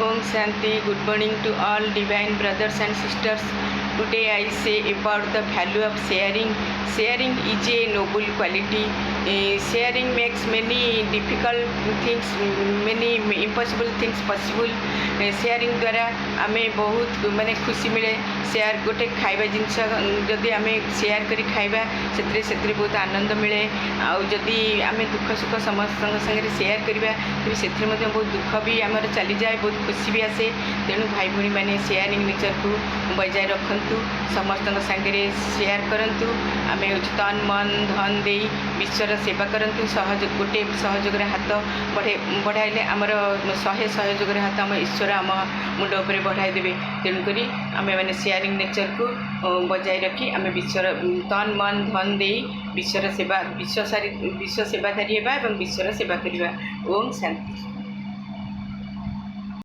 Om Shanti, good morning to all divine brothers and sisters. Today I say about the value of sharing. Sharing is a noble quality. Sharing makes many difficult things, many impossible things possible. Sharing द्वारा आमे बहुत माने खुशी मिले. Share गोटे खाइबा जिनस जदि आमे शेयर करी खाइबा सेतरे बहुत आनंद मिले. आउ जदि आमे दुख सुख समस्त संगे शेयर करिबा तेबे सेतरे मध्ये बहुत दुख भी आमर चली जाए, बहुत खुशी भी आसे. तेणु भाई भूणी मैंने शेयरिंग नेचर को बजाय रखु, समस्त संगे शेयर करंतु. आमे तन मन धन दे विश्वर सेवा करंतु. सहयोग गोटे सहयोग हाथ बढ़ाइले आमर 100 सहयोग हाथ आम ईश्वर आम मुंड उपर बढ़ाई देवे. तेणुक आम मैंने शेयरिंग नेचर को बजाय रखी आम विश्वर तन मन धन दे विश्वर सेवाधारी होगा और विश्वर सेवा करवा. ओम शांति.